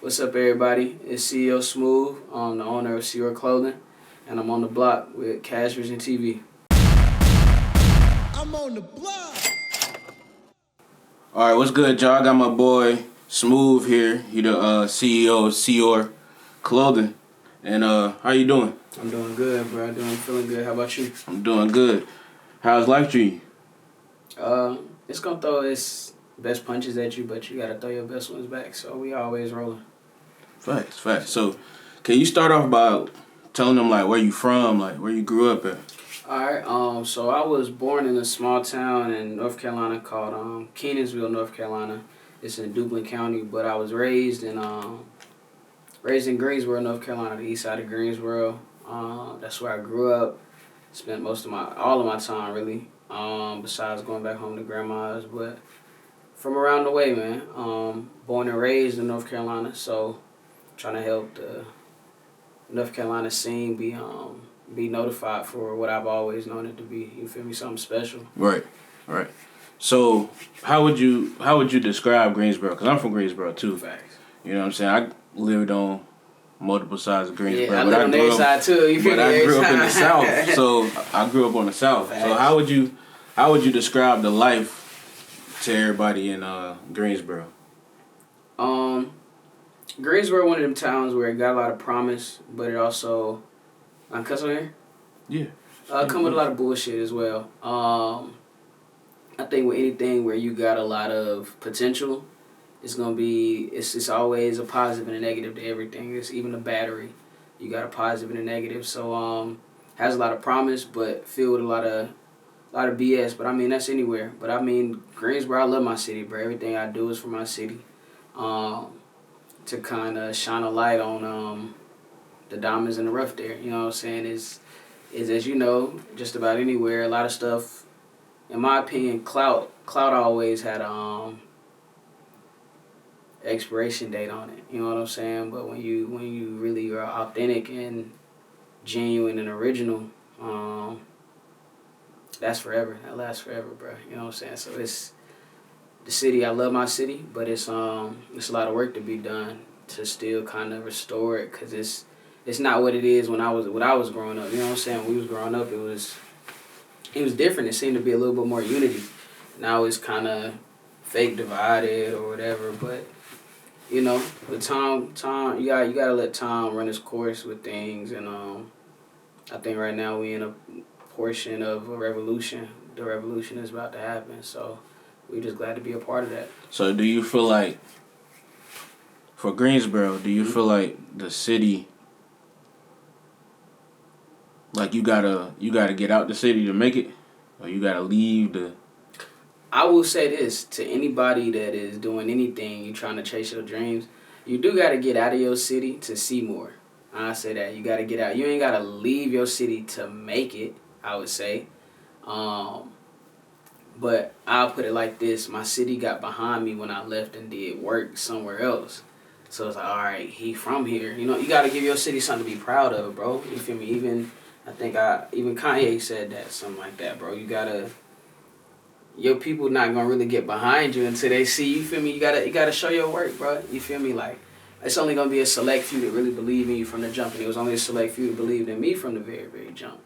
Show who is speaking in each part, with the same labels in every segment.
Speaker 1: What's up, everybody? It's CEO Smoov. I'm the owner of CYOR Clothing, and I'm on the block with KASHVISIONTV.
Speaker 2: I'm on the block.
Speaker 3: All right, what's good, y'all? I got my boy Smoov here. He the CEO of CYOR Clothing. And how you doing?
Speaker 1: I'm doing good, bro. Feeling good. How about you?
Speaker 3: I'm doing good. How's life treating you?
Speaker 1: It's gonna throw its best punches at you, but you gotta throw your best ones back. So we always rolling.
Speaker 3: Facts. So, can you start off by telling them like where you from, like where you grew up at?
Speaker 1: All right. So I was born in a small town in North Carolina called Kenansville, North Carolina. It's in Duplin County, but I was raised in Greensboro, North Carolina, the east side of Greensboro. That's where I grew up. Spent all of my time really. Besides going back home to grandma's, but from around the way, man. Born and raised in North Carolina, so trying to help the North Carolina scene be notified for what I've always known it to be. You feel me? Something special.
Speaker 3: Right. So, how would you describe Greensboro? Because I'm from Greensboro too.
Speaker 1: Facts.
Speaker 3: You know what I'm saying? I lived on multiple sides of Greensboro.
Speaker 1: Yeah, I live on the side too. You feel me?
Speaker 3: I grew up in the South, so I grew up on the South.
Speaker 1: Facts.
Speaker 3: So how would you describe the life to everybody in Greensboro?
Speaker 1: Greensboro, one of them towns where it got a lot of promise, but it also, I'm cussing here.
Speaker 3: Yeah.
Speaker 1: Come with a lot of bullshit as well. I think with anything where you got a lot of potential, it's always a positive and a negative to everything. It's even a battery. You got a positive and a negative. So has a lot of promise, but filled with a lot of BS. But I mean that's anywhere. But I mean Greensboro, I love my city, bro. Everything I do is for my city. To kind of shine a light on the diamonds in the rough there. You know what I'm saying? Is as you know, just about anywhere. A lot of stuff, in my opinion, clout always had expiration date on it. You know what I'm saying? But when you really are authentic and genuine and original, that's forever. That lasts forever, bro. You know what I'm saying? So it's the city. I love my city, but it's a lot of work to be done to still kind of restore it, because it's not what it is when I was growing up. You know what I'm saying? When we was growing up, it was different. It seemed to be a little bit more unity. Now it's kind of fake divided or whatever. But you know, with time, you gotta let time run its course with things. And I think right now we in a portion of a revolution. The revolution is about to happen. So we're just glad to be a part of that.
Speaker 3: So do you feel like, for Greensboro, do you feel like the city, like you gotta get out the city to make it, or you gotta leave the?
Speaker 1: I will say this to anybody that is doing anything, you trying to chase your dreams, you do gotta get out of your city to see more. I say that you gotta get out. You ain't gotta leave your city to make it, I would say. But I'll put it like this: my city got behind me when I left and did work somewhere else. So it's like, all right, he from here. You know, you got to give your city something to be proud of, bro. You feel me? Even Kanye said that, something like that, bro. Your people not gonna really get behind you until they see. You feel me? You gotta show your work, bro. You feel me? Like, it's only gonna be a select few that really believe in you from the jump, and it was only a select few that believed in me from the very, very jump.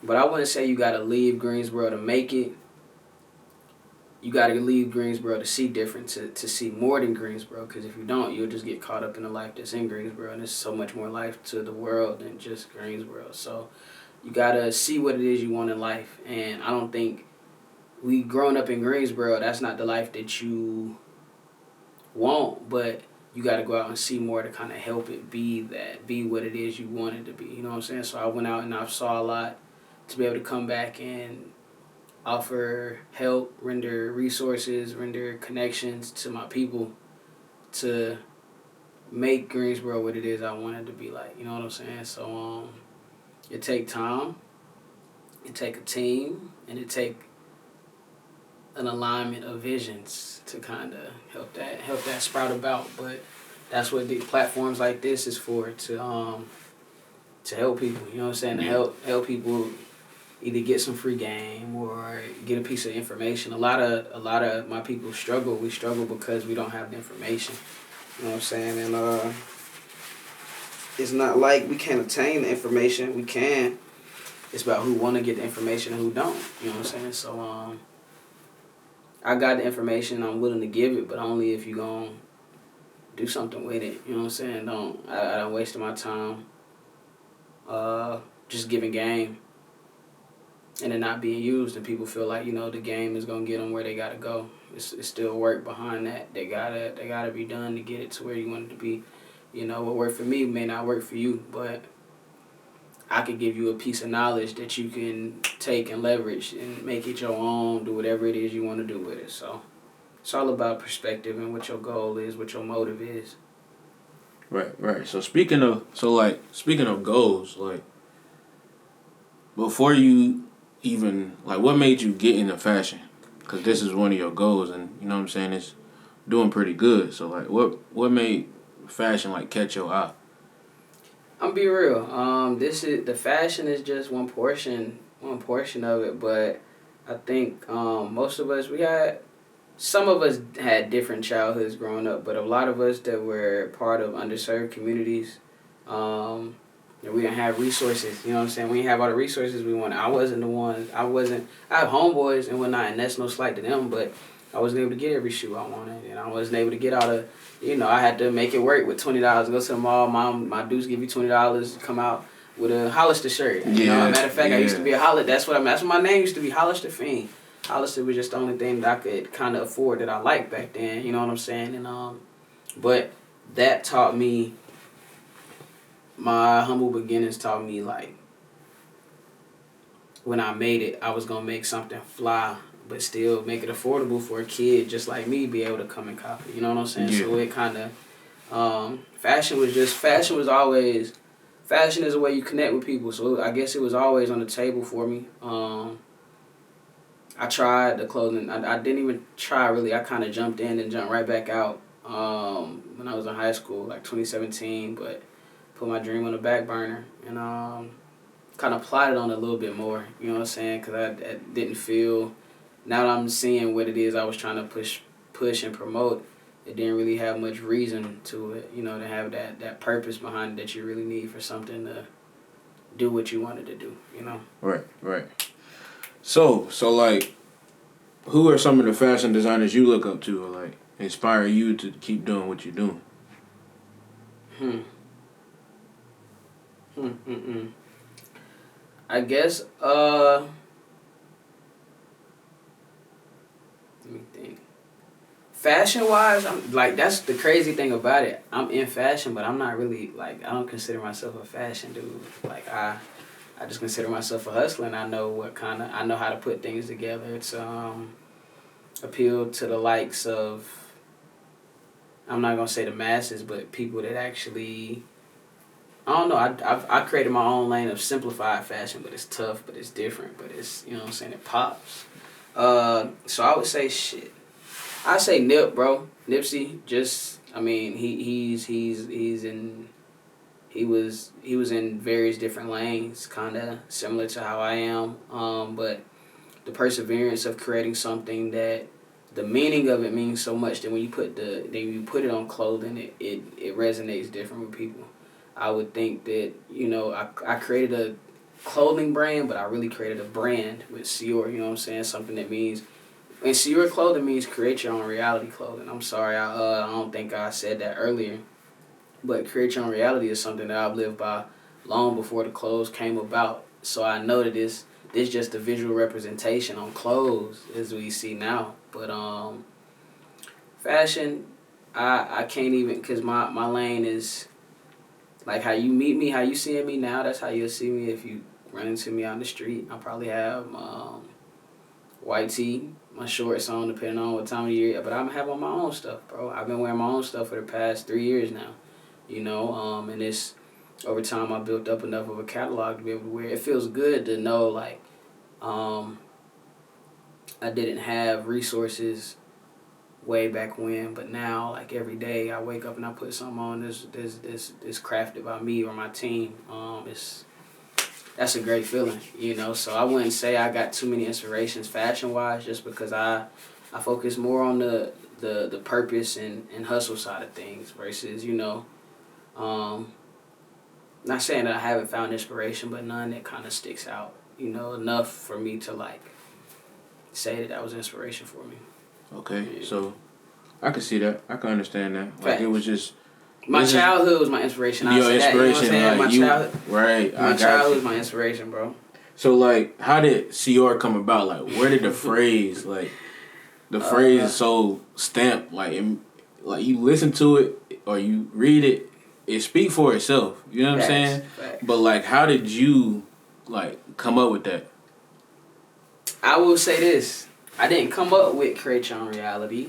Speaker 1: But I wouldn't say you gotta leave Greensboro to make it. You gotta leave Greensboro to see different, to see more than Greensboro. Because if you don't, you'll just get caught up in the life that's in Greensboro, and there's so much more life to the world than just Greensboro. So you gotta see what it is you want in life, and I don't think we growing up in Greensboro, that's not the life that you want, but you got to go out and see more to kind of help it be what it is you want it to be. You know what I'm saying? So I went out and I saw a lot to be able to come back and offer help, render resources, render connections to my people to make Greensboro what it is I want it to be like. You know what I'm saying? So it take time, it take a team, and it take an alignment of visions to kind of help that sprout about. But that's what the platforms like this is for, to help people. You know what I'm saying? To help people either get some free game or get a piece of information. A lot of my people struggle. We struggle because we don't have the information. You know what I'm saying? And it's not like we can't obtain the information. We can. It's about who want to get the information and who don't. You know what I'm saying? So I got the information. I'm willing to give it, but only if you gonna do something with it. You know what I'm saying? I don't waste my time just giving game and it not being used, and people feel like, you know, the game is gonna get them where they gotta go. It's still work behind that. They gotta be done to get it to where you want it to be. You know, what worked for me may not work for you, but I could give you a piece of knowledge that you can take and leverage and make it your own. Do whatever it is you want to do with it. So it's all about perspective and what your goal is, what your motive is.
Speaker 3: Right. So speaking of goals, like before you even what made you get into fashion? Because this is one of your goals, and you know what I'm saying, it's doing pretty good. So like, what made fashion catch your eye?
Speaker 1: I'm be real. The fashion is just one portion of it, but I think most of us some of us had different childhoods growing up, but a lot of us that were part of underserved communities, we didn't have resources. You know what I'm saying? We didn't have all the resources we wanted. I have homeboys and whatnot, and that's no slight to them, but I wasn't able to get every shoe I wanted, and I wasn't able to get all the, I had to make it work with $20. Go to the mall, my dudes give you $20, come out with a Hollister shirt. Matter of fact, I used to be a Hollister. That's what my name used to be, Hollister Fiend. Hollister was just the only thing that I could kind of afford that I liked back then. You know what I'm saying? And but that taught me. My humble beginnings taught me when I made it, I was gonna make something fly, but still make it affordable for a kid just like me be able to come and copy. You know what I'm saying? Yeah. So it kind of fashion is a way you connect with people. So I guess it was always on the table for me. I tried the clothing. I didn't even try really. I kind of jumped in and jumped right back out when I was in high school, 2017, but put my dream on the back burner and kind of plotted on it a little bit more, you know what I'm saying? Because I didn't feel, now that I'm seeing what it is I was trying to push and promote, it didn't really have much reason to it, to have that purpose behind it that you really need for something to do what you wanted to do,
Speaker 3: Right. So who are some of the fashion designers you look up to or inspire you to keep doing what you're doing?
Speaker 1: I guess, let me think. Fashion-wise, I'm that's the crazy thing about it. I'm in fashion, but I'm not really, I don't consider myself a fashion dude. I just consider myself a hustler, and I know I know how to put things together. It's, appeal to the likes of, I'm not going to say the masses, but people that actually, I don't know, I created my own lane of simplified fashion, but it's tough, but it's different, but it's, you know what I'm saying, it pops. So I would say I say Nip, bro. Nipsey, he was in various different lanes, kind of similar to how I am, but the perseverance of creating something that the meaning of it means so much that when you put it on clothing, it resonates different with people. I would think that, I created a clothing brand, but I really created a brand with CYOR, you know what I'm saying? Something that means, and CYOR Clothing means create your own reality clothing. I'm sorry, I don't think I said that earlier, but create your own reality is something that I've lived by long before the clothes came about. So I know that this just a visual representation on clothes as we see now. But fashion, I can't even, because my lane is how you meet me, how you seeing me now, that's how you'll see me if you run into me on the street. I probably have white tee, my shorts on, depending on what time of year, but I'm have on my own stuff, bro. I've been wearing my own stuff for the past 3 years now, and it's, over time I built up enough of a catalog to be able to wear it. It feels good to know, I didn't have resources way back when, but now, every day I wake up and I put something on this crafted by me or my team. That's a great feeling, So I wouldn't say I got too many inspirations fashion wise, just because I focus more on the the purpose and hustle side of things versus, you know, not saying that I haven't found inspiration, but none that kind of sticks out, you know, enough for me to like say that was inspiration for me.
Speaker 3: Okay,
Speaker 1: Yeah.
Speaker 3: so I can see that. I can understand that. Like it was just
Speaker 1: my childhood was my inspiration.
Speaker 3: Your inspiration,
Speaker 1: that, you know what I'm saying? My childhood,
Speaker 3: right?
Speaker 1: My childhood was my inspiration, bro.
Speaker 3: So like, how did CYOR come about? Like, where did the phrase the phrase is so stamped? Like you listen to it or you read it, it speak for itself. You know what I'm saying?
Speaker 1: Facts.
Speaker 3: But like, how did you like come up with that?
Speaker 1: I will say this: I didn't come up with create your own reality.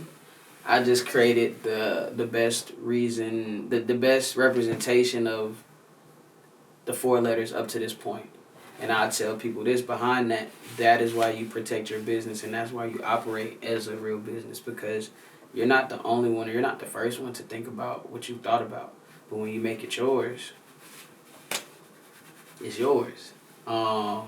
Speaker 1: I just created the best reason, the best representation of the 4 letters up to this point. And I tell people this behind that, that is why you protect your business and that's why you operate as a real business, because you're not the only one, or you're not the first one to think about what you thought about. But when you make it yours, it's yours. But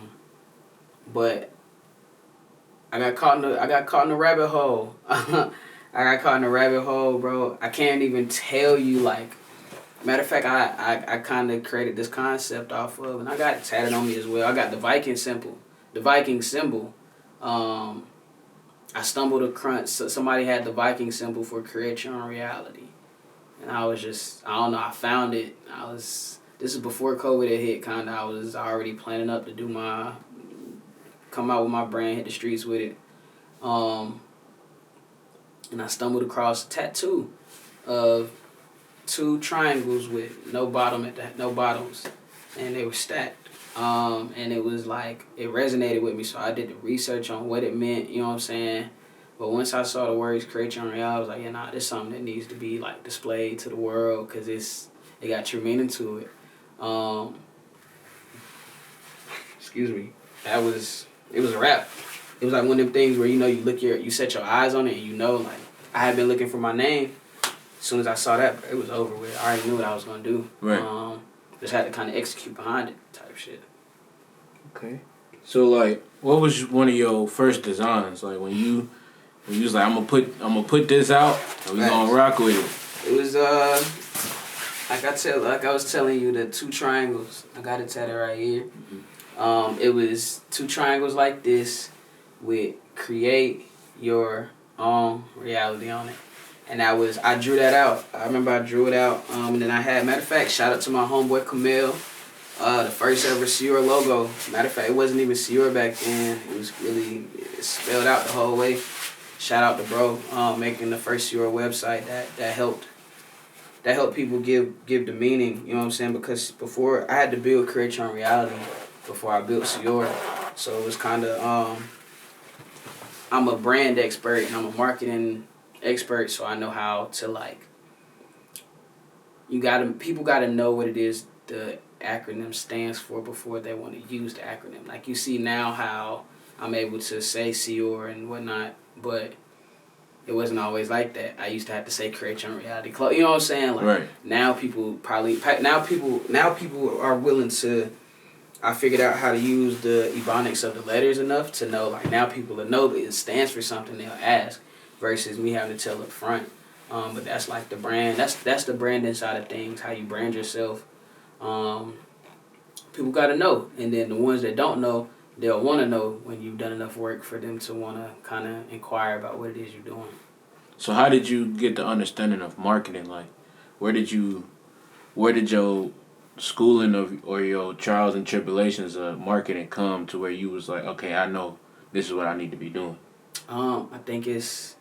Speaker 1: I got caught in the rabbit hole. I got caught in the rabbit hole, bro. I can't even tell you, like, matter of fact, I kind of created this concept off of, and I got it tatted on me as well. I got the Viking symbol. I stumbled across, somebody had the Viking symbol for create your own reality. And I was just, I don't know, I found it. This is before COVID had hit, kind of. I was already planning up to come out with my brand, hit the streets with it. And I stumbled across a tattoo of 2 triangles with no bottoms, and they were stacked. And it was like, it resonated with me, so I did the research on what it meant, you know what I'm saying? But once I saw the words create your own reality, I was like, yeah, nah, this is something that needs to be like displayed to the world, because it got true meaning to it. Excuse me. It was a wrap. It was like one of them things where, you know, you set your eyes on it, and you know, like, I had been looking for my name. As soon as I saw that, it was over with. I already knew what I was gonna do.
Speaker 3: Right.
Speaker 1: Just had to kind of execute behind it, type shit.
Speaker 3: Okay. So like, what was one of your first designs? Like when you was like, I'm gonna put this out, and we gonna rock with it.
Speaker 1: It was like I was telling you, the 2 triangles. I got it tatted right here. Mm-hmm. It was 2 triangles like this with create your own reality on it. And I drew that out. I remember I drew it out. And then I had, matter of fact, shout out to my homeboy Camille, the first ever CYOR logo. Matter of fact, it wasn't even CYOR back then. It was really spelled out the whole way. Shout out to bro, making the first CYOR website that helped people give the meaning, you know what I'm saying? Because before, I had to build create your own reality before I built CYOR. So it was kind of, I'm a brand expert and I'm a marketing expert, so I know how to, like, people gotta know what it is the acronym stands for before they want to use the acronym. Like, you see now how I'm able to say CYOR and whatnot, but it wasn't always like that. I used to have to say create your own reality. You know what I'm saying? Like,
Speaker 3: right.
Speaker 1: Now people are willing to. I figured out how to use the ebonics of the letters enough to know, like, now people will know that it stands for something, they'll ask, versus me having to tell up front. But that's like the brand. That's the branding side of things, how you brand yourself. People got to know. And then the ones that don't know, they'll want to know when you've done enough work for them to want to kind of inquire about what it is you're doing.
Speaker 3: So how did you get the understanding of marketing? Like, where did your schooling or your trials and tribulations of marketing come to where you was like, okay, I know this is what I need to be doing?
Speaker 1: I think it's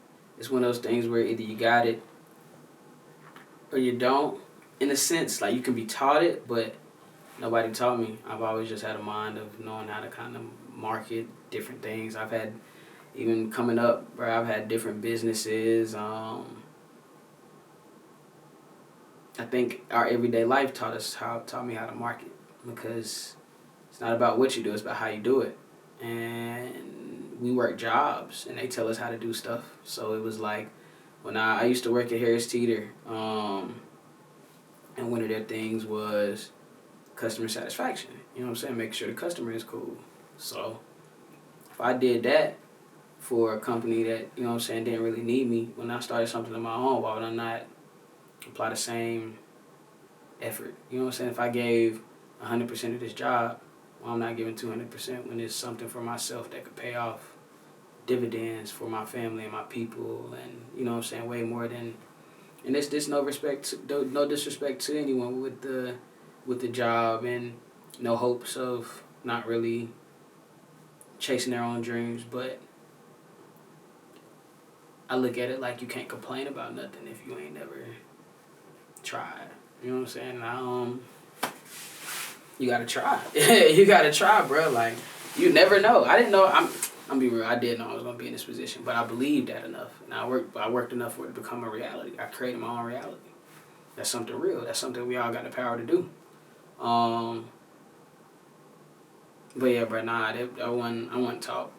Speaker 1: one of those things where either you got it or you don't. In a sense, like, you can be taught it, but nobody taught me. I've always just had a mind of knowing how to kind of market different things. I've had, even coming up, where I've had different businesses. I think our everyday life taught me how to market, because it's not about what you do, it's about how you do it. And we work jobs, and they tell us how to do stuff. So it was like, when I used to work at Harris Teeter, and one of their things was customer satisfaction. You know what I'm saying? Making sure the customer is cool. So if I did that for a company that, you know what I'm saying, didn't really need me. When I started something of my own, why would I not apply the same effort? You know what I'm saying? If I gave 100% of this job, well, I'm not giving 200% when it's something for myself that could pay off dividends for my family and my people, and you know what I'm saying, way more than. And there's no no disrespect to anyone with the job, and no hopes of not really chasing their own dreams, but I look at it like you can't complain about nothing if you ain't never tried. You know what I'm saying? You gotta try. You gotta try, bro. Like, you never know. I didn't know. I'm be real. I did know I was gonna be in this position, but I believed that enough, and I worked enough for it to become a reality. I created my own reality. That's something real. That's something we all got the power to do. But yeah, bro, nah, I want to talk.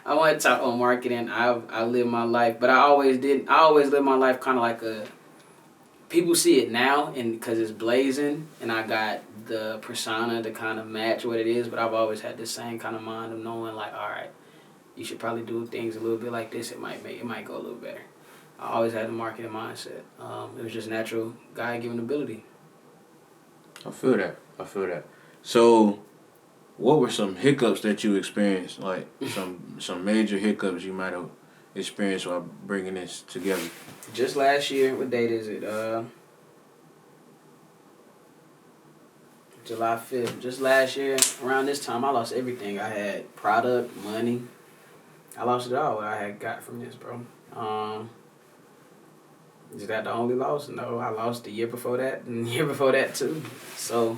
Speaker 1: I want to talk on marketing. I live my life, but I always live my life kind of like a. People see it now, and because it's blazing, and I got the persona to kind of match what it is. But I've always had the same kind of mind of knowing, like, all right, you should probably do things a little bit like this. It might go a little better. I always had the marketing mindset. It was just natural God-given ability.
Speaker 3: I feel that. So, what were some hiccups that you experienced? Like some major hiccups you might have experienced while bringing this together?
Speaker 1: Just last year, what date is it? July 5th. Just last year, around this time, I lost everything. I had product, money. I lost it all what I had got from this, bro. Is that the only loss? No, I lost the year before that and the year before that too. So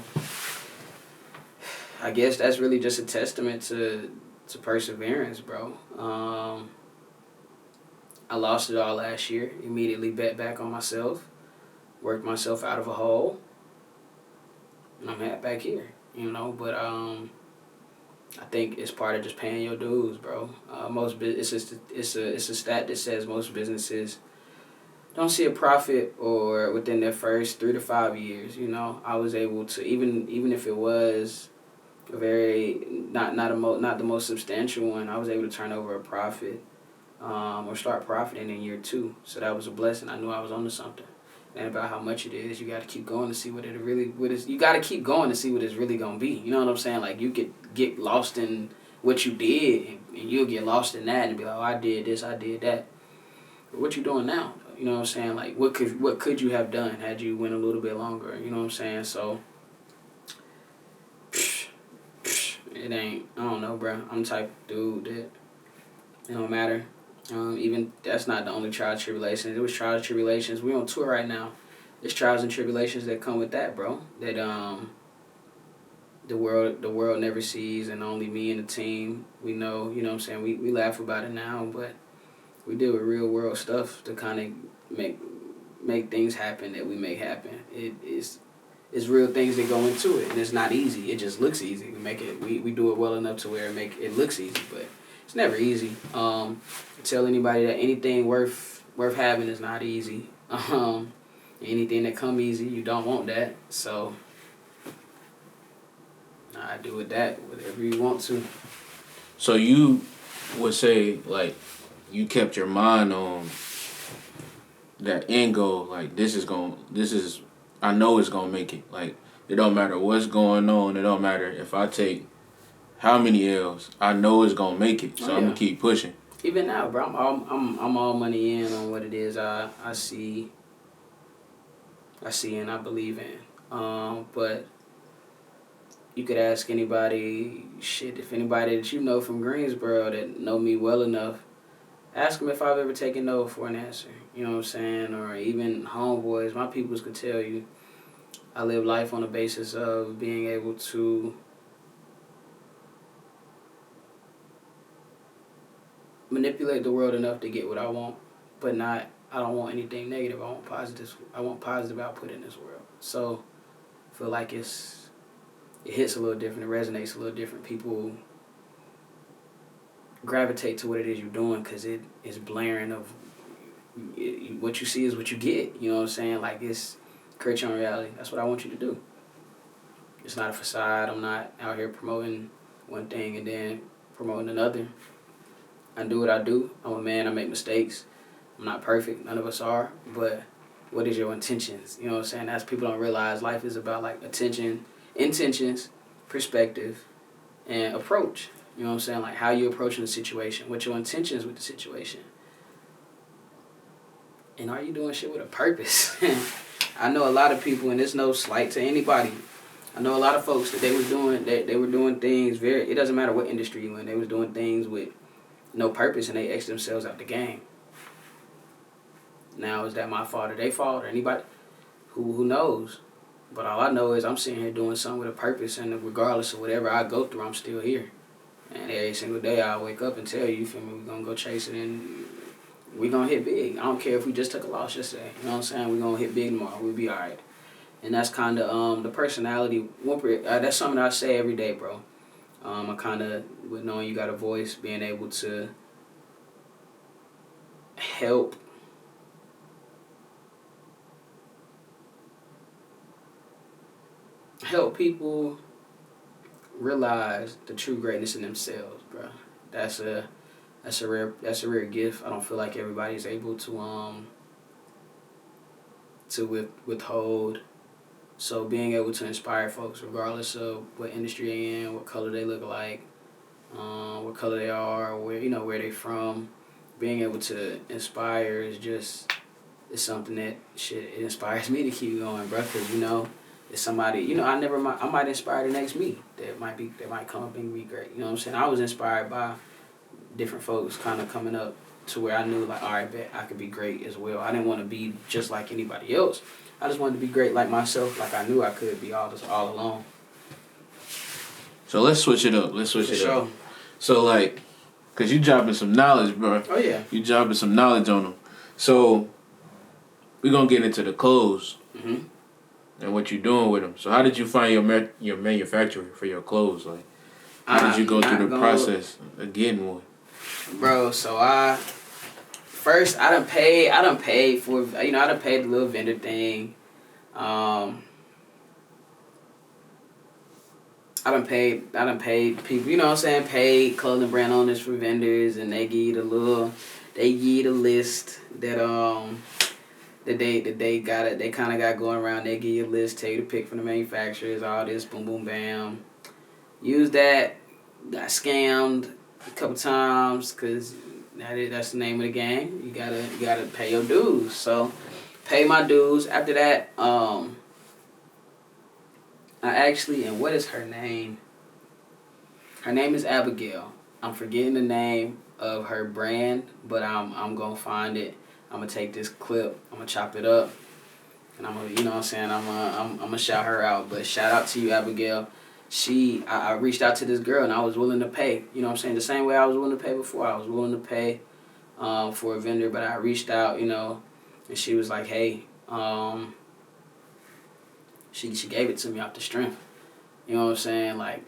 Speaker 1: I guess that's really just a testament to perseverance, bro. I lost it all last year. Immediately bet back on myself. Worked myself out of a hole. And I'm back here, you know. But I think it's part of just paying your dues, bro. It's a stat that says most businesses don't see a profit or within their first 3 to 5 years. You know, I was able to, even if it was a very not the most substantial one, I was able to turn over a profit, or start profiting in year 2. So that was a blessing. I knew I was onto something. And about how much it is, you got to keep going to see what you got to keep going to see what it's really gonna be. You know what I'm saying? Like, you could get lost in what you did, and you'll get lost in that and be like, oh, I did this, I did that. But what you doing now? You know what I'm saying? Like, what could you have done had you went a little bit longer? You know what I'm saying? So it ain't. I don't know, bro. I'm the type of dude that it don't matter. Even that's not the only trials and tribulations. It was trials and tribulations. We on tour right now. There's trials and tribulations that come with that, bro. That the world never sees, and only me and the team we know. You know what I'm saying? We laugh about it now, but we deal with real world stuff to kind of make things happen that we make happen. It's real things that go into it, and it's not easy. It just looks easy. We do it well enough to where it looks easy, but it's never easy. Tell anybody that anything worth having is not easy. Anything that come easy, you don't want that. So I do with that whatever you want to.
Speaker 3: So you would say, like, you kept your mind on that end goal. Like, I know it's gonna make it. Like, it don't matter what's going on. It don't matter if I take how many L's. I know it's gonna make it. So I'm gonna keep pushing.
Speaker 1: Even now, bro, I'm all money in on what it is I see and I believe in. But you could ask anybody, if anybody that you know from Greensboro that know me well enough, ask them if I've ever taken no for an answer. You know what I'm saying? Or even homeboys, my peoples could tell you I live life on the basis of being able to manipulate the world enough to get what I want, but I don't want anything negative. I want positive output in this world. So I feel like it hits a little different. It resonates a little different. People gravitate to what it is you're doing because it is blaring of what you see is what you get. You know what I'm saying? Like, it's create your own reality. That's what I want you to do. It's not a facade. I'm not out here promoting one thing and then promoting another. I do what I do. I'm a man. I make mistakes. I'm not perfect. None of us are. But what is your intentions? You know what I'm saying? That's people don't realize life is about like intentions, perspective, and approach. You know what I'm saying? Like how you approaching the situation. What your intentions with the situation. And are you doing shit with a purpose? I know a lot of people, and it's no slight to anybody. I know a lot of folks that they were doing things it doesn't matter what industry you in, they was doing things with no purpose and they X'd themselves out the game. Now is that my fault or their fault or anybody? Who knows? But all I know is I'm sitting here doing something with a purpose, and regardless of whatever I go through, I'm still here. And every single day I wake up and tell you, feel me, we're gonna go chase it and we're gonna hit big. I don't care if we just took a loss yesterday. You know what I'm saying? We're gonna hit big tomorrow. We'll be alright. And that's kind of the personality. That's something I say every day, bro. I kind of, with knowing you got a voice, being able to help people realize the true greatness in themselves, bro. That's a rare gift. I don't feel like everybody's able to withhold. So being able to inspire folks, regardless of what industry they're in, what color they look like, what color they are, where they from, being able to inspire is something that it inspires me to keep going, bro. Cause it's somebody, I might inspire the next me that might come up and be great. You know what I'm saying? I was inspired by different folks kind of coming up to where I knew like, all right, bet I could be great as well. I didn't want to be just like anybody else. I just wanted to be great like myself, like I knew I could be all along.
Speaker 3: So let's switch it up. Up. So like, cause you dropping some knowledge, bro.
Speaker 1: Oh yeah.
Speaker 3: You dropping some knowledge on them. So we're gonna get into the clothes.
Speaker 1: Mm-hmm.
Speaker 3: And what you doing with them. So how did you find your manufacturer for your clothes? Like, how did you go through the process of getting one?
Speaker 1: Bro, so I done paid for, I done paid the little vendor thing. I done paid people, you know what I'm saying, paid clothing brand owners for vendors, and they give you the list that they kind of got going around. They give you a list, tell you to pick from the manufacturers, all this, boom, boom, bam. Use that. Got scammed a couple times because that's the name of the game. You gotta pay your dues. So, pay my dues. After that, I actually, and what is her name? Her name is Abigail. I'm forgetting the name of her brand, but I'm gonna find it. I'm gonna take this clip, I'm gonna chop it up, and I'm gonna, you know what I'm saying, I'm gonna shout her out. But shout out to you, Abigail. I reached out to this girl and I was willing to pay. You know what I'm saying, the same way I was willing to pay before. I was willing to pay for a vendor, but I reached out, and she was like, hey, she gave it to me off the strength. You know what I'm saying, like.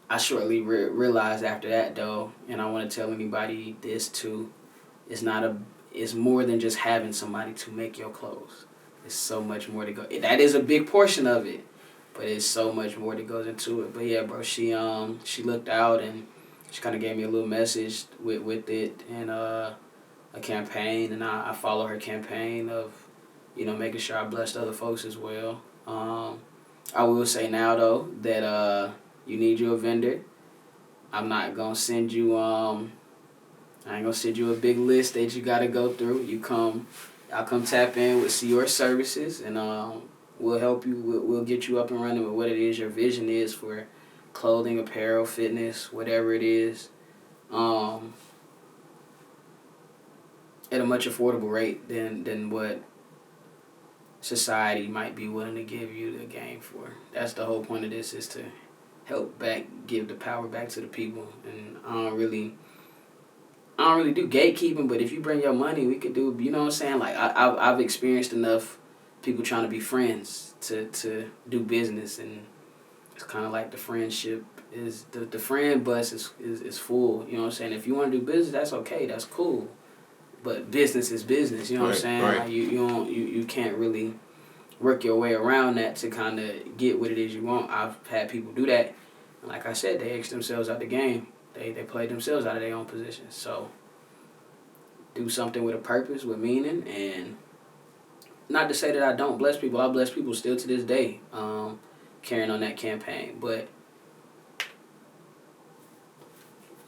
Speaker 1: I shortly realized after that, though, and I want to tell anybody this too, it's more than just having somebody to make your clothes. There's so much more to go. That is a big portion of it, but it's so much more that goes into it. But yeah, bro, she looked out and she kind of gave me a little message with it and a campaign, and I follow her campaign of, making sure I blessed other folks as well. I will say now though that you need you a vendor. I'm not gonna send you I ain't gonna send you a big list that you gotta go through. I'll come tap in with CYOR services, and we'll help you. We'll get you up and running with what it is your vision is for clothing, apparel, fitness, whatever it is, at a much affordable rate than what society might be willing to give you the game for. That's the whole point of this, is to help give the power back to the people. And I don't really do gatekeeping, but if you bring your money, we could do, you know what I'm saying? Like, I've experienced enough people trying to be friends to do business, and it's kind of like the friendship is, the friend bus is full, you know what I'm saying? If you want to do business, that's okay, that's cool. But business is business, you know what I'm saying?
Speaker 3: Right.
Speaker 1: Like you can't really work your way around that to kind of get what it is you want. I've had people do that, and like I said, they X themselves out the game. They played themselves out of their own positions. So do something with a purpose, with meaning, and not to say that I don't bless people. I bless people still to this day, carrying on that campaign. But,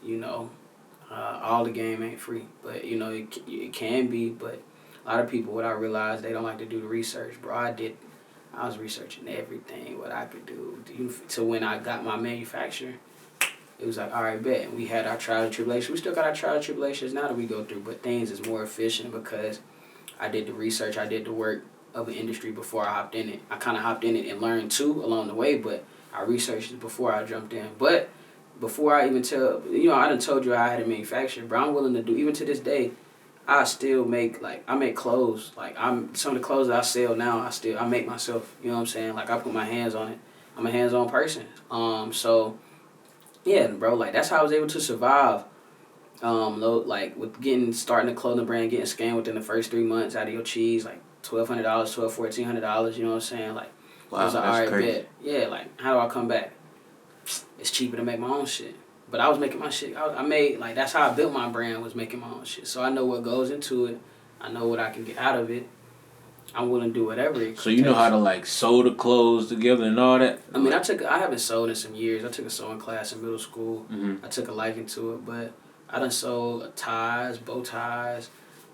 Speaker 1: you know, all the game ain't free. But, you know, it can be. But a lot of people, what I realized, they don't like to do the research. Bro, I was researching everything, what I could do. To when I got my manufacturer, it was like, all right, bet. We had our trials and tribulations. We still got our trials and tribulations now that we go through. But things is more efficient because I did the research, I did the work of an industry before I hopped in it. I kind of hopped in it and learned too along the way, but I researched it before I jumped in. But before I even I done told you I had a manufacturer, but I'm willing to do, even to this day, I still make, I make clothes. Some of the clothes that I sell now, I make myself. You know what I'm saying? Like, I put my hands on it. I'm a hands-on person. So, yeah, bro, that's how I was able to survive. With starting a clothing brand, getting scammed within the first 3 months out of your cheese, $1,200, $1,400, you know what I'm saying?
Speaker 3: Wow,
Speaker 1: I was like, all right,
Speaker 3: crazy.
Speaker 1: bet. Yeah, how do I come back? It's cheaper to make my own shit. But I was making my shit. I made, that's how I built my brand, was making my own shit. So I know what goes into it. I know what I can get out of it. I'm willing to do whatever it
Speaker 3: So you know how to sew the clothes together and all that?
Speaker 1: I mean, I haven't sewed in some years. I took a sewing class in middle school.
Speaker 3: Mm-hmm.
Speaker 1: I took a liking to it, but I done sewed ties, bow ties.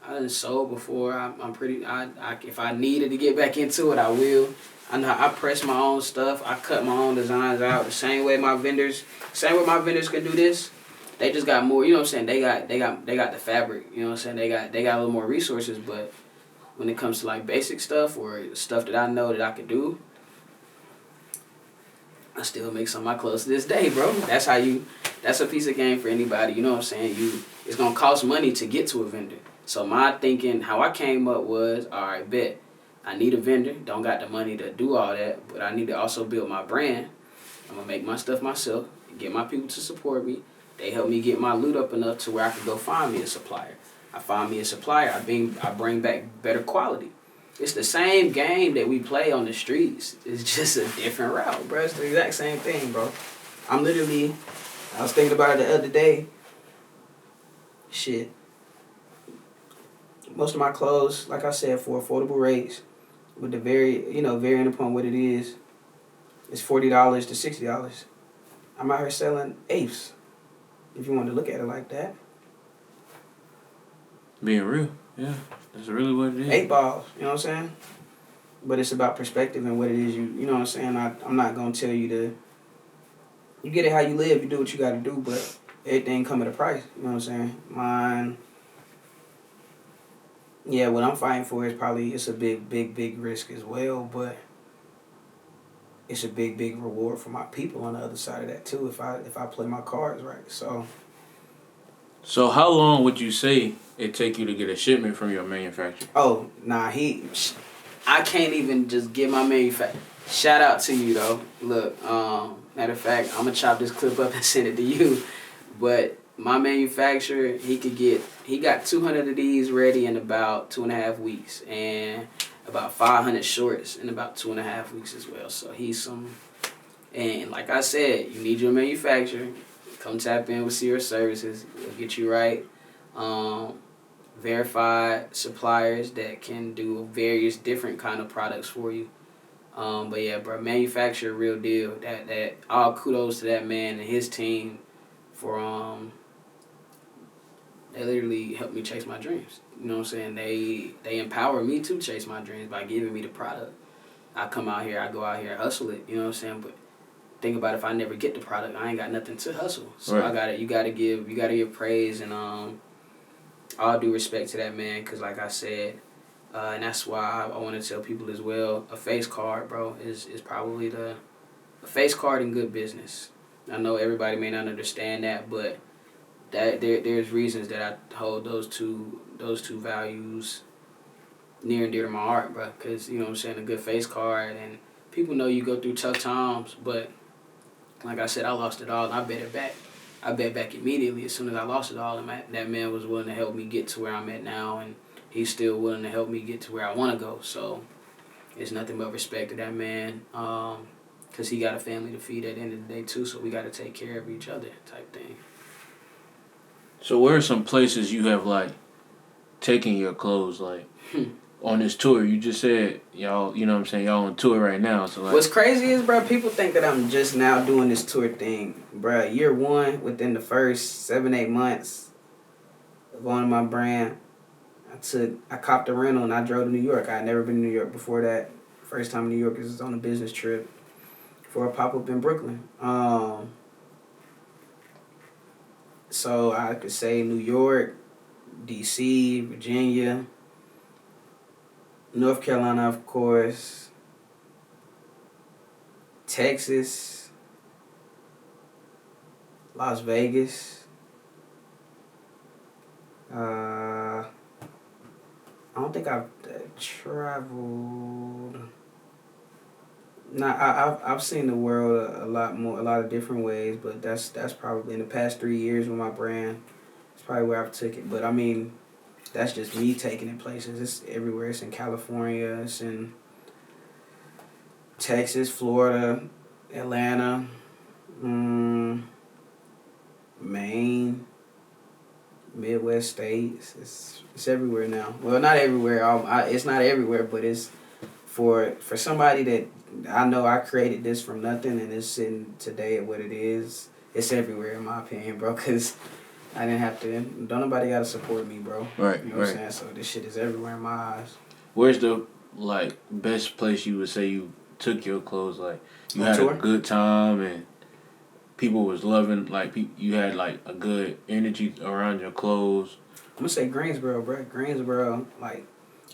Speaker 1: I done sewed before. I'm pretty. If I needed to get back into it, I will. I press my own stuff. I cut my own designs out the same way my vendors can do this. They just got more. You know what I'm saying? They got the fabric. You know what I'm saying? They got a little more resources, but when it comes to basic stuff or stuff that I know that I could do, I still make some of my clothes to this day, bro. That's a piece of game for anybody, you know what I'm saying? It's gonna cost money to get to a vendor. So my thinking, how I came up was, all right, bet. I need a vendor, don't got the money to do all that, but I need to also build my brand. I'm gonna make my stuff myself, get my people to support me. They help me get my loot up enough to where I can go find me a supplier. I find me a supplier, I bring back better quality. It's the same game that we play on the streets. It's just a different route, bro. It's the exact same thing, bro. I was thinking about it the other day. Shit. Most of my clothes, like I said, for affordable rates, with the varying upon what it is, it's $40 to $60. I'm out here selling eighths, if you want to look at it like that.
Speaker 3: Being real, yeah. That's really what it is.
Speaker 1: 8 balls, you know what I'm saying? But it's about perspective and what it is you know what I'm saying? I'm not going to tell you to, you get it how you live, you do what you got to do, but everything come at a price, you know what I'm saying? What I'm fighting for is it's a big risk as well, but it's a big reward for my people on the other side of that too if I play my cards right.
Speaker 3: So how long would you say it take you to get a shipment from your manufacturer?
Speaker 1: Oh, nah, I can't even just get my manufacturer. Shout out to you though. Look, matter of fact, I'm gonna chop this clip up and send it to you. But my manufacturer, he got 200 of these ready in about 2.5 weeks, and about 500 shorts in about 2.5 weeks as well. So and like I said, you need your manufacturer. Come tap in with CYOR Services. We'll get you right. Verified suppliers that can do various different kind of products for you. But yeah, bro, manufacturer, real deal. That all kudos to that man and his team for they literally helped me chase my dreams. You know what I'm saying? They empower me to chase my dreams by giving me the product. I go out here, hustle it. You know what I'm saying? But think about if I never get the product, I ain't got nothing to hustle. So right. You gotta give praise and all due respect to that man, because like I said, and that's why I want to tell people as well, a face card, bro, is probably a face card in good business. I know everybody may not understand that, but there's reasons that I hold those two values near and dear to my heart, bro, because, you know what I'm saying, a good face card, and people know you go through tough times, but like I said, I lost it all, and I bet it back. I bet back immediately as soon as I lost it all, and that man was willing to help me get to where I'm at now, and he's still willing to help me get to where I want to go. So it's nothing but respect to that man, because he got a family to feed at the end of the day too, so we got to take care of each other type thing.
Speaker 3: So where are some places you have like taken your clothes like on this tour? You just said y'all, you know what I'm saying, y'all on tour right now. So like,
Speaker 1: What's crazy is, bro, people think that I'm just now doing this tour thing, bro. Year one, within the first 7-8 months of owning my brand, I copped a rental and I drove to New York. I had never been to New York before that. First time in New York is on a business trip for a pop up in Brooklyn. So I could say New York, DC, Virginia, North Carolina, of course, Texas, Las Vegas. I don't think I've traveled. I've seen the world a lot of different ways, but that's probably in the past 3 years with my brand. It's probably where I've took it, but I mean, that's just me taking it places. It's everywhere. It's in California. It's in Texas, Florida, Atlanta, Maine, Midwest states. It's everywhere now. Well, not everywhere. It's not everywhere, but it's for somebody that I know I created this from nothing and it's sitting today at what it is. It's everywhere in my opinion, bro. Cause I didn't have to. Don't nobody gotta support me, bro.
Speaker 3: Right,
Speaker 1: You know what I'm saying? So this shit is everywhere in my eyes.
Speaker 3: where's the like best place you would say you took your clothes? Like you
Speaker 1: On
Speaker 3: had
Speaker 1: tour?
Speaker 3: a good time and people was loving. Like you had like a good energy around your clothes.
Speaker 1: I'm gonna say Greensboro, bro. Greensboro, like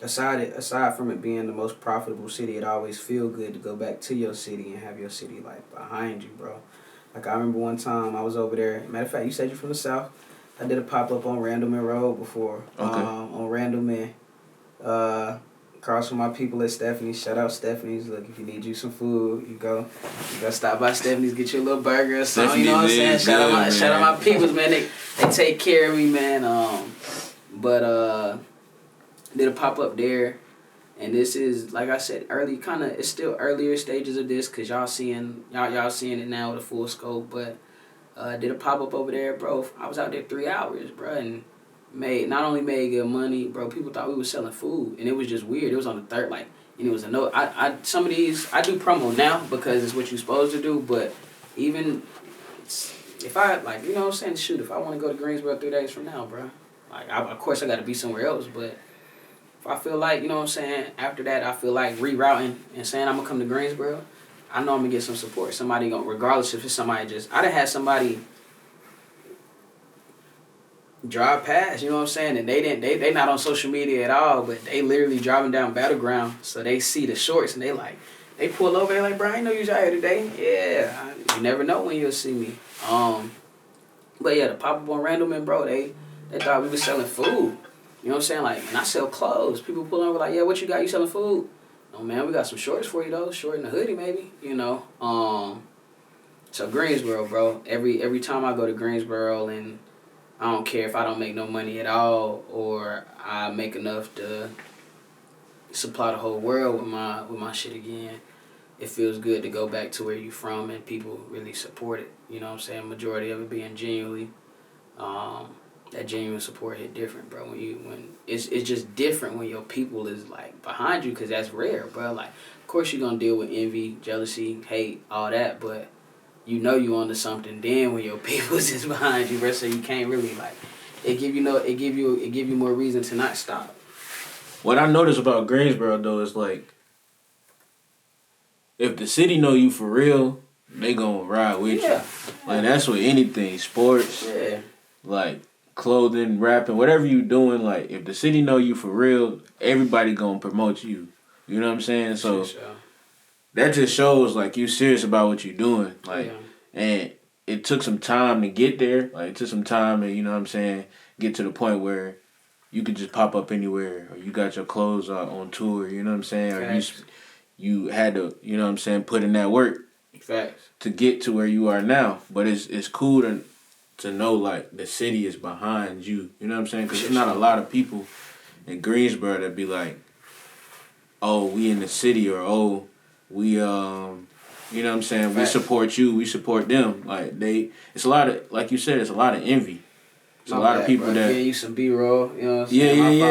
Speaker 1: aside from it being the most profitable city, it always feel good to go back to your city and have your city like behind you, bro. Like I remember one time I was over there. Matter of fact, you said you're from the South. I did a pop up on Randleman Road before.
Speaker 3: Okay.
Speaker 1: On Randleman. Across from my people at Stephanie's. Shout out Stephanie's. Look, if you need you some food, you go stop by Stephanie's, get you a little burger or something. You know what I'm saying? Shout out my peoples, man. They take care of me, man. But did a pop up there, and this is like I said early, it's still earlier stages of this, cause y'all seeing it now with a full scope. But did a pop up over there, bro. I was out there 3 hours, bro, and not only made good money, bro. People thought we was selling food, and it was just weird. It was on the third, like, and it was a no. Some of these I do promo now because it's what you're supposed to do, but even if I like, you know what I'm saying, shoot, if I want to go to Greensboro 3 days from now, bro, like of course I got to be somewhere else, but. I feel like, you know what I'm saying, after that, I feel like rerouting and saying I'm going to come to Greensboro, I know I'm going to get some support. Somebody going, regardless if it's somebody I done had somebody drive past, you know what I'm saying, and they not on social media at all, but they literally driving down Battleground, so they see the shorts and they pull over, they like, bro, I ain't know you was out here today. Yeah, you never know when you'll see me. But yeah, the pop-up on Randleman, bro, they thought we was selling food. You know what I'm saying? Like, and I sell clothes. People pull over like, yeah, what you got? You selling food? Oh, man, we got some shorts for you, though. Short and a hoodie, maybe, you know. So Greensboro, bro. Every time I go to Greensboro, and I don't care if I don't make no money at all or I make enough to supply the whole world with my shit again, it feels good to go back to where you from and people really support it. You know what I'm saying? Majority of it being genuinely. That genuine support hit different, bro. When it's just different when your people is like behind you, cause that's rare, bro. Like, of course you're gonna deal with envy, jealousy, hate, all that, but you know you onto something. Then when your people is behind you, bro, so you can't really like. It give you more reason to not stop.
Speaker 3: What I notice about Greensboro though is like, if the city know you for real, they gonna ride with you. Like that's with anything, sports, like. Clothing, rapping, whatever you doing, like if the city know you for real, everybody gonna promote you. You know what I'm saying? So that just shows like you serious about what you're doing. Like, and it took some time to get there. Like it took some time to, you know what I'm saying, get to the point where you could just pop up anywhere, or you got your clothes on tour. You know what I'm saying? Or you had to, you know what I'm saying, put in that work to get to where you are now. But it's cool to know like the city is behind you, you know what I'm saying? Because there's not a lot of people in Greensboro that be like, oh, we in the city, or oh, we you know what I'm saying? We support you, we support them. Like it's a lot of, like you said, it's a lot of envy. It's a lot of people
Speaker 1: bro.
Speaker 3: that...
Speaker 1: Yeah, you some B-roll, you know what I'm
Speaker 3: Yeah,
Speaker 1: saying?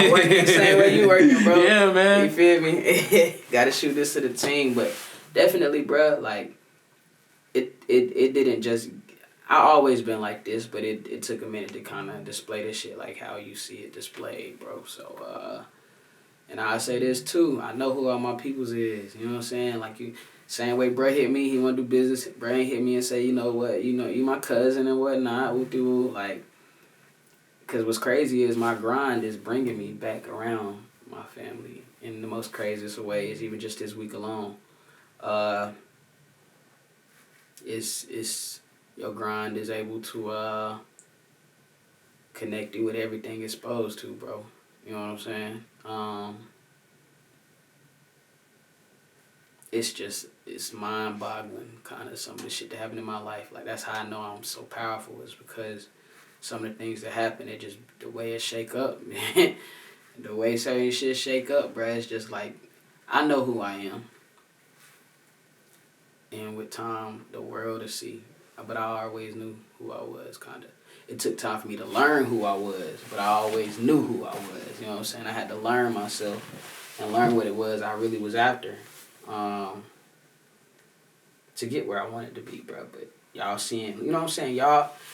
Speaker 1: I'm working the same way you working, bro.
Speaker 3: Yeah, man.
Speaker 1: You feel me? Gotta shoot this to the team, but definitely, bro, like, it didn't just... I always been like this, but it took a minute to kind of display this shit like how you see it displayed, bro. So, and I say this too. I know who all my peoples is. You know what I'm saying? Like you, same way Brett hit me. He want to do business. Brett ain't hit me and say, you know what? You know, you my cousin and whatnot. We do like, cause what's crazy is my grind is bringing me back around my family in the most craziest of ways. Even just this week alone, it's your grind is able to connect you with everything it's supposed to, bro. You know what I'm saying? It's mind-boggling, kind of some of the shit that happened in my life. Like, that's how I know I'm so powerful, is because some of the things that happen, it just, the way it shake up, man. The way certain shit shake up, bruh, it's just like, I know who I am. And with time, the world will see. But I always knew who I was, kind of. It took time for me to learn who I was, but I always knew who I was. You know what I'm saying? I had to learn myself and learn what it was I really was after to get where I wanted to be, bro. But y'all seeing, you know what I'm saying?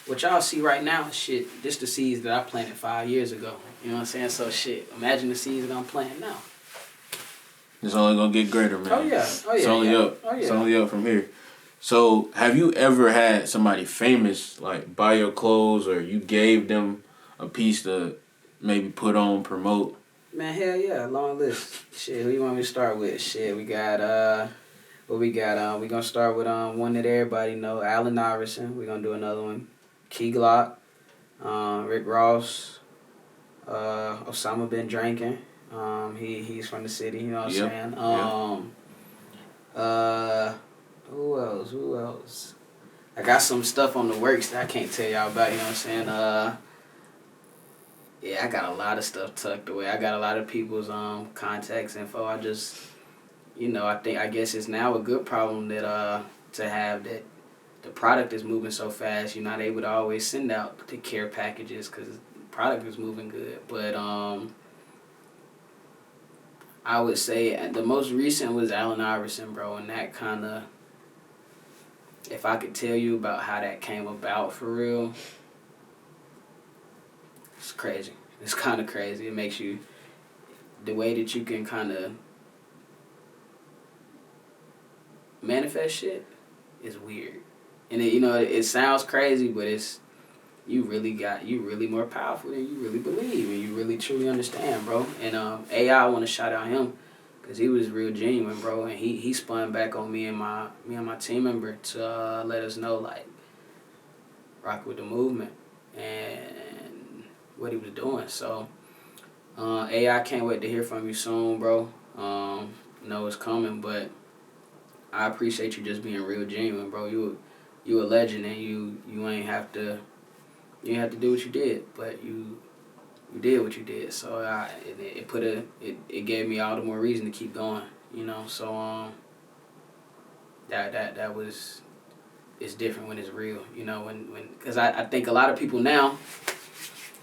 Speaker 1: What y'all see right now, shit, this the seeds that I planted 5 years ago. You know what I'm saying? So, shit, imagine the seeds that I'm planting now.
Speaker 3: It's only gonna get greater, man.
Speaker 1: Oh, yeah.
Speaker 3: It's only up. Oh, yeah. It's only up from here. So, have you ever had somebody famous, like, buy your clothes, or you gave them a piece to maybe put on, promote?
Speaker 1: Man, hell yeah, long list. Shit, who you want me to start with? Shit, we got, what we got? We gonna start with one that everybody know, Allen Iverson. We gonna do another one. Key Glock, Rick Ross, Osama bin Drinking. He's from the city, you know what I'm saying? Who else? I got some stuff on the works that I can't tell y'all about, you know what I'm saying? Yeah, I got a lot of stuff tucked away. I got a lot of people's contacts info. I just, you know, I guess it's now a good problem that to have that the product is moving so fast. You're not able to always send out the care packages because the product is moving good. But I would say the most recent was Allen Iverson, bro, and that kind of, if I could tell you about how that came about for real, it's crazy. It's kind of crazy. It makes you, the way that you can kind of manifest shit is weird. And it, you know, it sounds crazy, but it's, you really more powerful than you really believe, and you really truly understand, bro. And AI, I want to shout out him, because he was real genuine, bro, and he spun back on me and my team member to let us know, like, rock with the movement and what he was doing. So AI, can't wait to hear from you soon, bro. Know it's coming, but I appreciate you just being real genuine, bro. You a legend, and you ain't have to do what you did, but you did what you did. So it gave me all the more reason to keep going, you know. So that was, it's different when it's real, you know. When because I think a lot of people now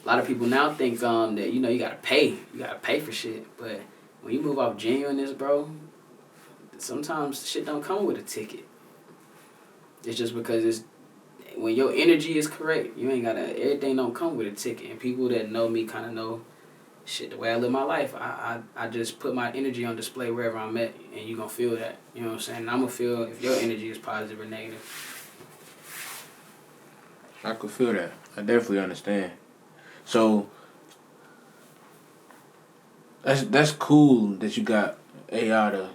Speaker 1: think that, you know, you gotta pay for shit, but when you move off genuineness, bro, sometimes shit don't come with a ticket. It's just because it's, when your energy is correct, you ain't gotta, everything don't come with a ticket. And people that know me kind of know, shit, the way I live my life, I just put my energy on display wherever I'm at, and you gonna feel that. You know what I'm saying? And I'm gonna feel if your energy is positive or negative.
Speaker 3: I could feel that. I definitely understand. So that's cool that you got AI to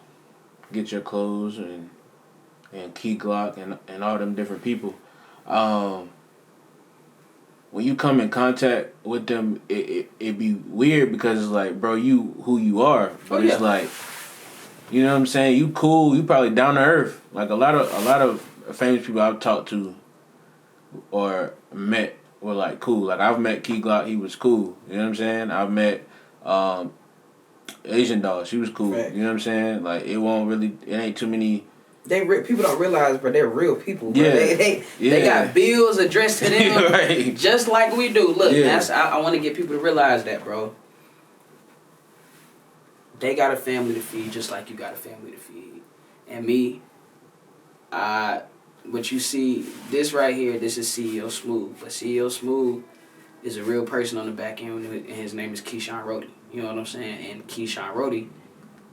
Speaker 3: get your clothes, and Key Glock and all them different people. When you come in contact with them, it be weird, because it's like, bro, you who you are, but it's like, you know what I'm saying? You cool, you probably down to earth. Like a lot of famous people I've talked to or met were like cool. Like I've met Key Glock, he was cool. You know what I'm saying? I've met Asian Doll, she was cool. Right. You know what I'm saying? Like it ain't too many
Speaker 1: People don't realize, bro, they're real people, bro.
Speaker 3: Yeah.
Speaker 1: They got bills addressed to them,
Speaker 3: right.
Speaker 1: just like we do. Look,
Speaker 3: Yeah.
Speaker 1: I want to get people to realize that, bro. They got a family to feed, just like you got a family to feed. And me, what you see, this right here, this is CEO Smoov. But CEO Smoov is a real person on the back end, and his name is Keyshawn Rhodey. You know what I'm saying? And Keyshawn Rhodey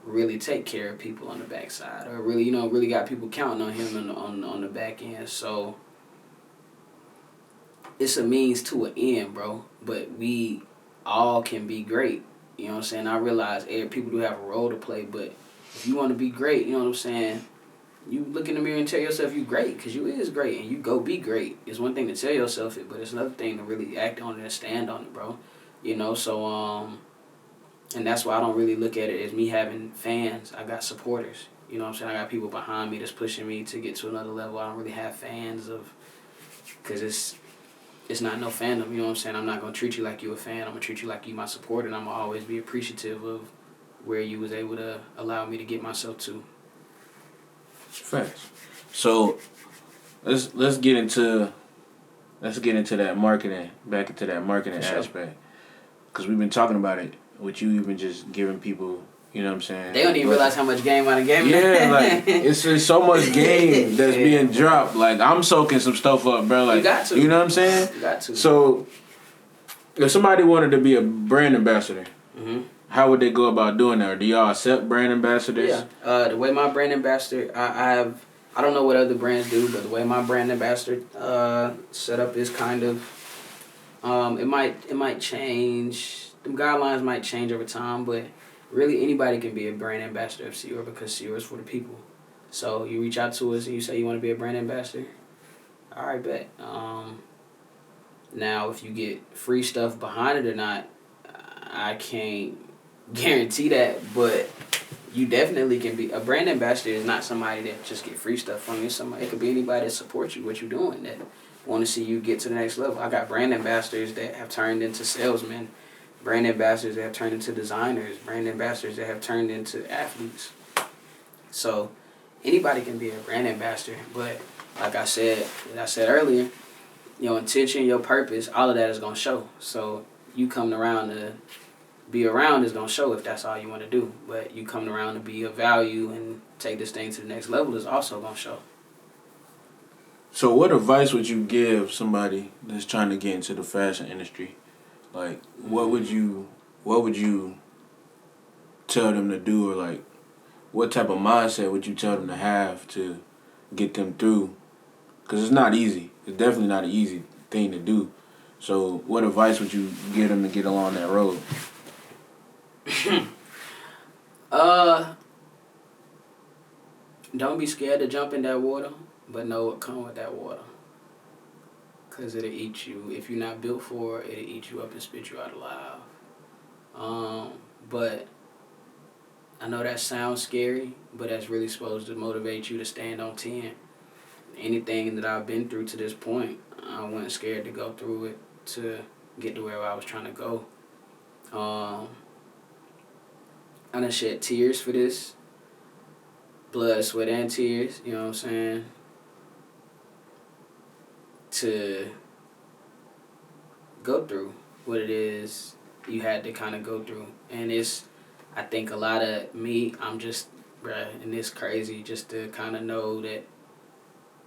Speaker 1: really take care of people on the backside, or really, really got people counting on him on the back end. So it's a means to an end, bro. But we all can be great. You know what I'm saying? I realize people do have a role to play, but if you want to be great, you know what I'm saying? You look in the mirror and tell yourself you great, because you is great, and you go be great. It's one thing to tell yourself it, but it's another thing to really act on it and stand on it, bro. So and that's why I don't really look at it as me having fans. I got supporters. You know what I'm saying? I got people behind me that's pushing me to get to another level. I don't really have fans because it's not no fandom. You know what I'm saying? I'm not going to treat you like you a fan. I'm going to treat you like you my supporter, and I'm going to always be appreciative of where you was able to allow me to get myself to.
Speaker 3: Facts. So let's get into that marketing, back into that marketing aspect, because we've been talking about it with you even just giving people, you know what I'm saying?
Speaker 1: They don't even realize how much game out of game.
Speaker 3: Yeah, like it's just so much game that's being dropped. Like I'm soaking some stuff up, bro. Like
Speaker 1: you got to.
Speaker 3: You know what I'm saying?
Speaker 1: You got to.
Speaker 3: So if somebody wanted to be a brand ambassador, how would they go about doing that? Or do y'all accept brand ambassadors?
Speaker 1: Yeah. The way my brand ambassador, I don't know what other brands do, but the way my brand ambassador set up is kind of, it might change. The guidelines might change over time, but really anybody can be a brand ambassador of CYOR, because CYOR is for the people. So you reach out to us and you say you want to be a brand ambassador. All right, bet. Now, if you get free stuff behind it or not, I can't guarantee that, but you definitely can be. A brand ambassador is not somebody that just get free stuff from you. It could be anybody that supports you, what you're doing, that want to see you get to the next level. I got brand ambassadors that have turned into salesmen, brand ambassadors that have turned into designers, brand ambassadors that have turned into athletes. So anybody can be a brand ambassador, but like I said earlier, your intention, your purpose, all of that is going to show. So you coming around to be around is going to show if that's all you want to do. But you coming around to be of value and take this thing to the next level is also going to show.
Speaker 3: So what advice would you give somebody that's trying to get into the fashion industry? Like, what would you tell them to do, or like, what type of mindset would you tell them to have to get them through? Because it's not easy. It's definitely not an easy thing to do. So what advice would you give them to get along that road?
Speaker 1: Don't be scared to jump in that water, but know what comes with that water. Because it'll eat you. If you're not built for it, it'll eat you up and spit you out alive. But I know that sounds scary, but that's really supposed to motivate you to stand on 10. Anything that I've been through to this point, I wasn't scared to go through it to get to where I was trying to go. I done shed tears for this. Blood, sweat, and tears, you know what I'm saying? To go through what it is you had to kind of go through. And I think a lot of me, I'm just, and it's crazy just to kind of know that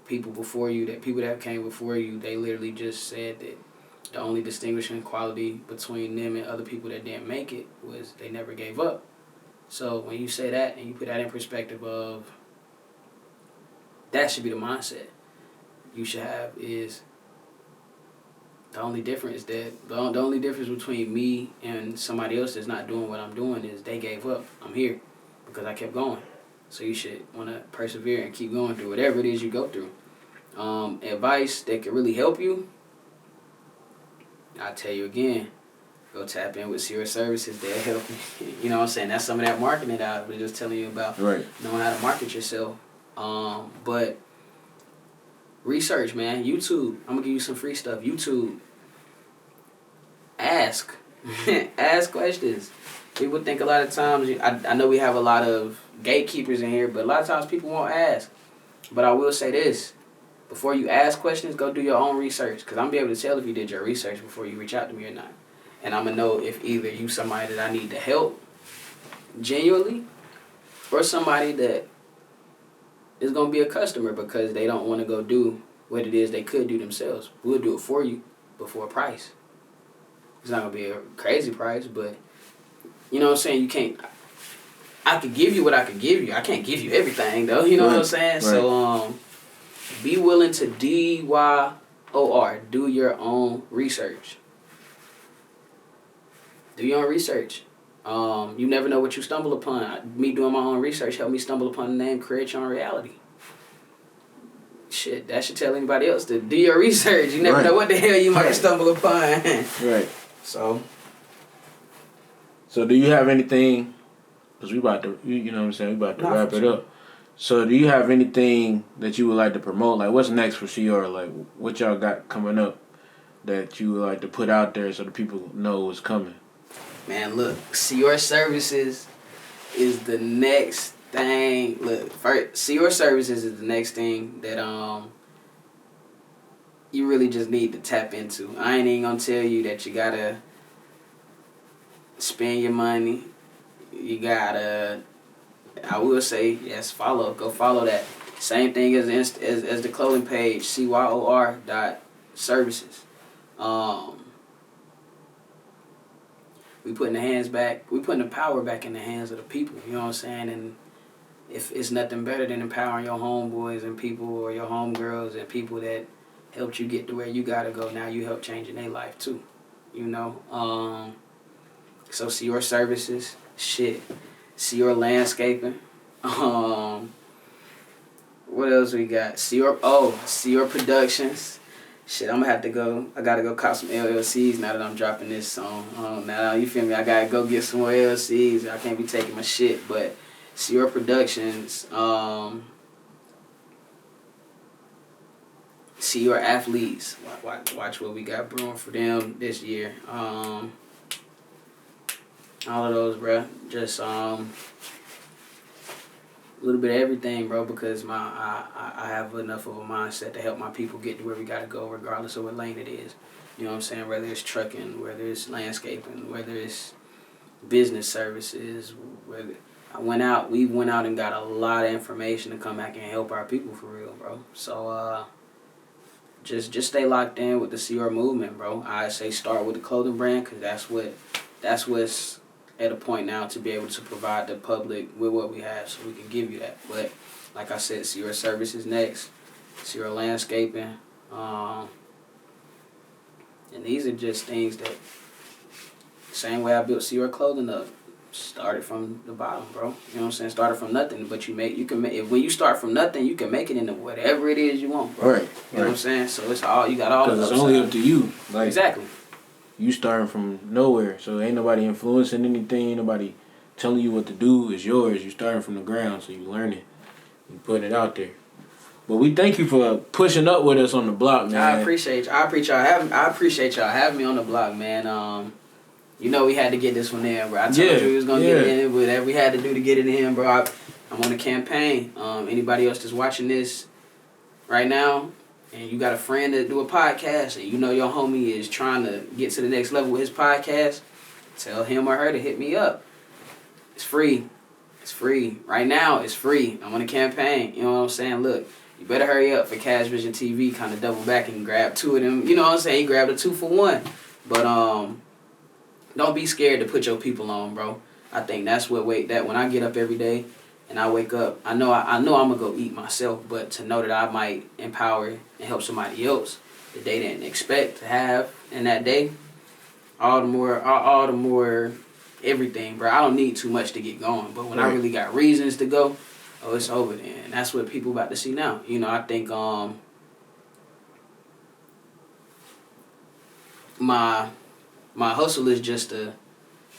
Speaker 1: people that came before you, they literally just said that the only distinguishing quality between them and other people that didn't make it was they never gave up. So when you say that and you put that in perspective of, that should be the mindset you should have, is the only difference between me and somebody else that's not doing what I'm doing is they gave up. I'm here because I kept going. So you should want to persevere and keep going through whatever it is you go through. Advice that could really help you, I'll tell you again, go tap in with CYOR Services. They'll help you. You know what I'm saying? That's some of that marketing that I was just telling you about.
Speaker 3: Right.
Speaker 1: Knowing how to market yourself. But research, man. YouTube. I'm going to give you some free stuff. YouTube. Ask. Ask questions. People think a lot of times, I know we have a lot of gatekeepers in here, but a lot of times people won't ask. But I will say this. Before you ask questions, go do your own research. Because I'm going to be able to tell if you did your research before you reach out to me or not. And I'm going to know if either you somebody that I need to help genuinely or somebody that is going to be a customer because they don't want to go do what it is they could do themselves. We'll do it for you, but for a price. It's not going to be a crazy price, but you know what I'm saying? You can't... I could give you what I could give you. I can't give you everything, though. You know what I'm saying? Right. So, be willing to DYOR. Do your own research. Do your own research. You never know what you stumble upon. Me doing my own research helped me stumble upon the name Create Your Own Reality. Shit, that should tell anybody else to do your research. You never know what the hell you might stumble upon.
Speaker 3: Right.
Speaker 1: So
Speaker 3: do you have anything... Because we about to, you know what I'm saying, we about to wrap it up. So do you have anything that you would like to promote? Like, what's next for CYOR? Like, what y'all got coming up that you would like to put out there so the people know what's coming?
Speaker 1: Man, look, CYOR Services is the next thing. Look, first, CYOR Services is the next thing that you really just need to tap into. I ain't even gonna tell you that you gotta spend your money. You gotta, I will say, yes, go follow that. Same thing as the clothing page, CYOR.services. We putting the power back in the hands of the people, you know what I'm saying? And if it's nothing better than empowering your homeboys and people or your homegirls and people that helped you get to where you gotta go, now you help changing their life too, you know? So CYOR Services. Shit. CYOR Landscaping. What else we got? CYOR Productions. Shit, I'm gonna have to go. I gotta go cop some LLCs now that I'm dropping this song. Now, you feel me? I gotta go get some more LLCs. I can't be taking my shit, but CYOR Productions. CYOR Athletes. Watch what we got brewing for them this year. All of those, bro. Just a little bit of everything, bro, because I have enough of a mindset to help my people get to where we gotta go, regardless of what lane it is. You know what I'm saying? Whether it's trucking, whether it's landscaping, whether it's business services, whether we went out and got a lot of information to come back and help our people for real, bro. So just stay locked in with the CYOR movement, bro. I say start with the clothing brand, because that's what's at a point now to be able to provide the public with what we have, so we can give you that. But like I said, CYOR Services next, CYOR Landscaping, and these are just things that same way I built CYOR Clothing up. Started from the bottom, bro. You know what I'm saying? Started from nothing, but when you start from nothing, you can make it into whatever it is you want, bro. Right. You know what I'm saying? So it's all you got all of those.
Speaker 3: Because it's only up to you.
Speaker 1: Like, exactly.
Speaker 3: You starting from nowhere, so ain't nobody influencing anything, ain't nobody telling you what to do. It's yours. You starting from the ground, so you learning and putting it out there. But we thank you for pushing up with us on the block, man.
Speaker 1: I appreciate y'all having me on the block, man. You know we had to get this one in, bro. I told you we was gonna get it in, whatever we had to do to get it in, bro. I'm on a campaign. Anybody else that's watching this right now, and you got a friend that do a podcast, and you know your homie is trying to get to the next level with his podcast, tell him or her to hit me up. It's free. It's free. Right now, it's free. I'm on a campaign. You know what I'm saying? Look, you better hurry up for KASHVISIONTV, kind of double back and grab two of them. You know what I'm saying? He grabbed a 2-for-1. But don't be scared to put your people on, bro. I think that's that when I get up every day and I wake up, I know I'm gonna go eat myself, but to know that I might empower and help somebody else that they didn't expect to have in that day, all the more everything, bro. I don't need too much to get going, but when I really got reasons to go, it's over then. And that's what people about to see now. You know, I think my hustle is just a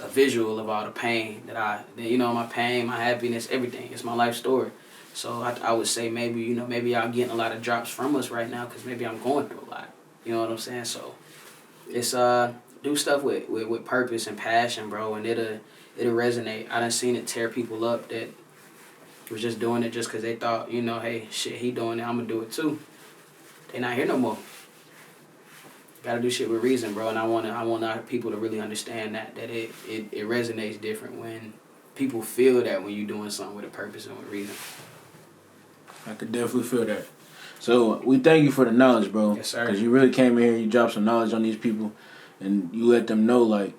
Speaker 1: visual of all the pain my pain, my happiness, everything. It's my life story. So I would say maybe y'all getting a lot of drops from us right now because maybe I'm going through a lot. You know what I'm saying? So it's do stuff with purpose and passion, bro, and it'll resonate. I done seen it tear people up that was just doing it just because they thought, you know, hey, shit, he doing it, I'm gonna do it too. They not here no more. Gotta do shit with reason, bro. And I want our people to really understand that it resonates different when people feel that when you're doing something with a purpose and with reason.
Speaker 3: I could definitely feel that. So we thank you for the knowledge, bro.
Speaker 1: Yes, sir.
Speaker 3: Because you really came in here, you dropped some knowledge on these people, and you let them know, like,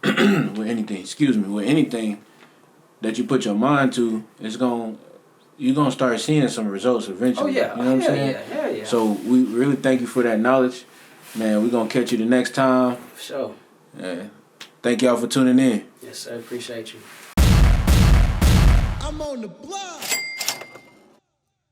Speaker 3: with anything that you put your mind to, you're gonna start seeing some results eventually.
Speaker 1: Oh yeah,
Speaker 3: you know what I'm saying?
Speaker 1: Yeah.
Speaker 3: So we really thank you for that knowledge, man. We're gonna catch you the next time.
Speaker 1: For sure.
Speaker 3: Yeah. Thank y'all for tuning in.
Speaker 1: Yes, sir. Appreciate you.
Speaker 2: I'm on the block.